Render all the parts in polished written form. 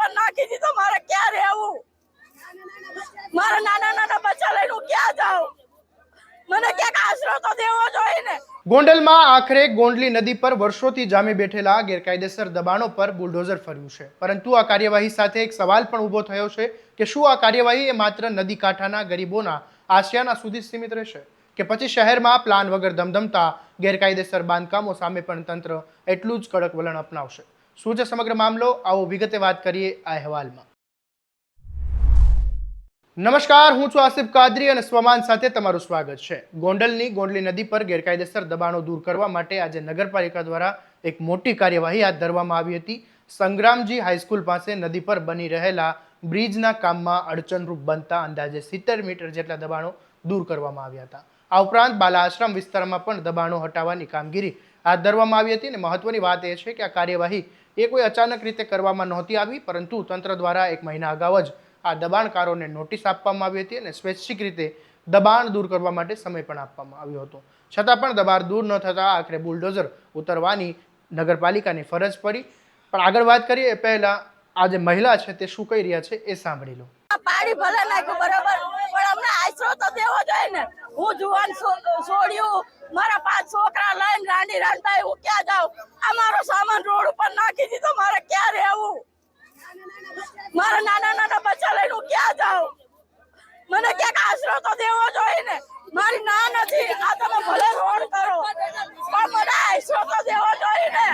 પર નાખી દીધો. મારે ક્યાં રહેવું? મારા નાના નાના બચ્ચા લઈને હું ક્યાં જાઉં? મને ક્યાંક આશરો તો દેવો જોઈએ ને. ગોંડલમાં આખરે ગોંડલી નદી પર વર્ષોથી જામી બેઠેલા ગેરકાયદેસર દબાણો પર બુલડોઝર ફર્યું છે, પરંતુ આ કાર્યવાહી સાથે એક સવાલ પણ ઊભો થયો છે કે શું આ કાર્યવાહી એ માત્ર નદી કાંઠાના ગરીબોના આશિયાના સુધી સીમિત રહેશે કે પછી શહેરમાં પ્લાન વગર ધમધમતા ગેરકાયદેસર બાંધકામો સામે પણ તંત્ર એટલું જ કડક વલણ અપનાવશે? શું છે સમગ્ર મામલો? આવો વિગતે વાત કરીએ આ અહેવાલમાં. નમસ્કાર, હું છું આસિફ કાદરી અને સ્વમાન સાથે તમારું સ્વાગત છે. ગોંડલની ગોંડલી નદી પર ગેરકાયદેસર દબાણો દૂર કરવા માટે આજે નગરપાલિકા દ્વારા એક મોટી કાર્યવાહી હાથ ધરવામાં આવી હતી. સંગ્રામજી હાઈસ્કૂલ પાસે નદી પર બની રહેલા બ્રિજના કામમાં અડચણરૂપ બનતા અંદાજે 70 મીટર જેટલા દબાણો દૂર કરવામાં આવ્યા હતા. આ ઉપરાંત બાલા આશ્રમ વિસ્તારમાં પણ દબાણો હટાવવાની કામગીરી હાથ ધરવામાં આવી હતી. અને મહત્વની વાત એ છે કે આ કાર્યવાહી એ કોઈ અચાનક રીતે કરવામાં નહોતી આવી, પરંતુ તંત્ર દ્વારા 1 મહિના અગાઉ જ આ દબાણકારોને નોટિસ આપવામાં આવી હતી અને સ્વૈચ્છિક રીતે દબાણ દૂર કરવા માટે સમય પણ આપવામાં આવ્યો હતો. છતાં પણ દબાણ દૂર ન થતા આખરે બુલડોઝર ઉતરવાની નગરપાલિકાની ફરજ પડી. પણ આગળ વાત કરીએ એ પહેલા આ જે મહિલા છે તે શું કહી રહ્યા છે એ સાંભળી લો. પાણી ભલે નાખ્યું બરાબર, પણ અમને આશરો તો દેવો જોઈએ ને. હું જુવાન છોડ્યું, મારા 5 છોકરા લઈને રાંડી રાંધતા હું ક્યાં જાઉં? અમારો સામાન રોડ ઉપર નાખી દીધો. મારે ક્યાં રહેવું? મારા નાના નાના બચ્ચા લઈને હું ક્યાં જાઉં? મને ક્યાંક આશરો તો દેવો જોઈએ ને. મારી ના નથી, આ તમે ભલે રોડ કરો, પણ મને આશરો તો દેવો જોઈએ ને.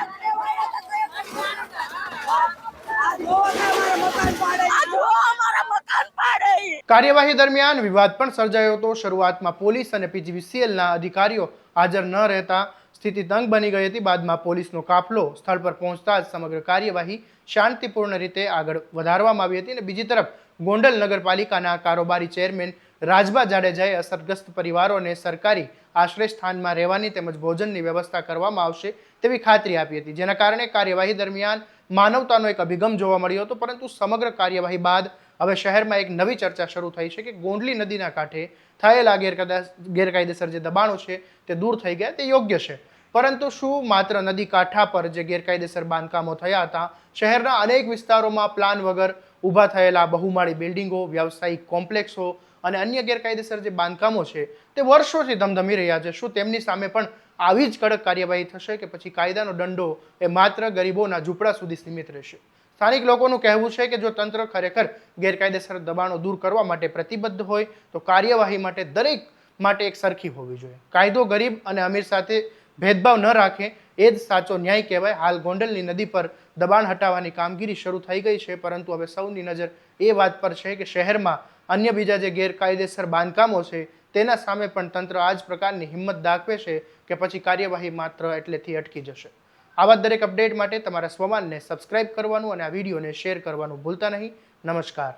કાર્યવાહી દરમિયાન વિવાદ પણ સર્જાયો હતો. શરૂઆતમાં પોલીસ અને પીજીવીસીએલના અધિકારીઓ હાજર ન રહેતા સ્થિતિ તંગ બની ગઈ હતી. બાદમાં પોલીસનો કાફલો સ્થળ પર પહોંચતા જ સમગ્ર કાર્યવાહી શાંતિપૂર્ણ રીતે આગળ વધારવામાં આવી હતી. અને બીજી તરફ ગોંડલ નગરપાલિકાના કારોબારી ચેરમેન રાજબા જાડેજાએ અસરગ્રસ્ત પરિવારોને સરકારી આશ્રય સ્થાનમાં રહેવાની તેમજ ભોજનની વ્યવસ્થા કરવામાં આવશે તેવી ખાતરી આપી હતી, જેના કારણે કાર્યવાહી દરમિયાન માનવતાનો એક અભિગમ જોવા મળ્યો હતો. પરંતુ સમગ્ર કાર્યવાહી બાદ હવે શહેરમાં એક નવી ચર્ચા શરૂ થઈ છે કે ગોંડલી નદીના કાંઠે થયેલા ગેરકાયદેસર જે દબાણો છે તે દૂર થઈ ગયા તે યોગ્ય છે, પરંતુ શું માત્ર નદી કાંઠા પર જે ગેરકાયદેસર બાંધકામો થયા હતા, શહેરના અનેક વિસ્તારોમાં પ્લાન વગર ઊભા થયેલા બહુમાળી બિલ્ડિંગો, વ્યવસાયિક કોમ્પ્લેક્સો અને અન્ય ગેરકાયદેસર જે બાંધકામો છે તે વર્ષોથી ધમધમી રહ્યા છે, શું તેમની સામે પણ આવી જ કડક કાર્યવાહી થશે કે પછી કાયદાનો દંડો એ માત્ર ગરીબોના ઝૂંપડા સુધી સીમિત રહેશે? સ્થાનિક લોકોનું કહેવું છે કે જો તંત્ર ખરેખર ગેરકાયદેસર દબાણો દૂર કરવા માટે પ્રતિબદ્ધ હોય તો કાર્યવાહી માટે દરેક માટે એક સરખી હોવી જોઈએ. કાયદો ગરીબ અને અમીર સાથે ભેદભાવ ન રાખે એ જ સાચો ન્યાય કહેવાય. હાલ ગોંડલની નદી પર દબાણ હટાવવાની કામગીરી શરૂ થઈ ગઈ છે, પરંતુ હવે સૌની નજર એ વાત પર છે કે શહેરમાં અન્ય બીજા જે ગેરકાયદેસર બાંધકામો છે તેના સામે પણ તંત્ર આ જ પ્રકારની હિંમત દાખવે છે કે પછી કાર્યવાહી માત્ર એટલેથી અટકી જશે. આવા દરેક અપડેટ માટે તમારા સ્વમાનને સબસ્ક્રાઇબ કરવાનું અને આ વિડીયોને શેર કરવાનું ભૂલતા નહીં. નમસ્કાર.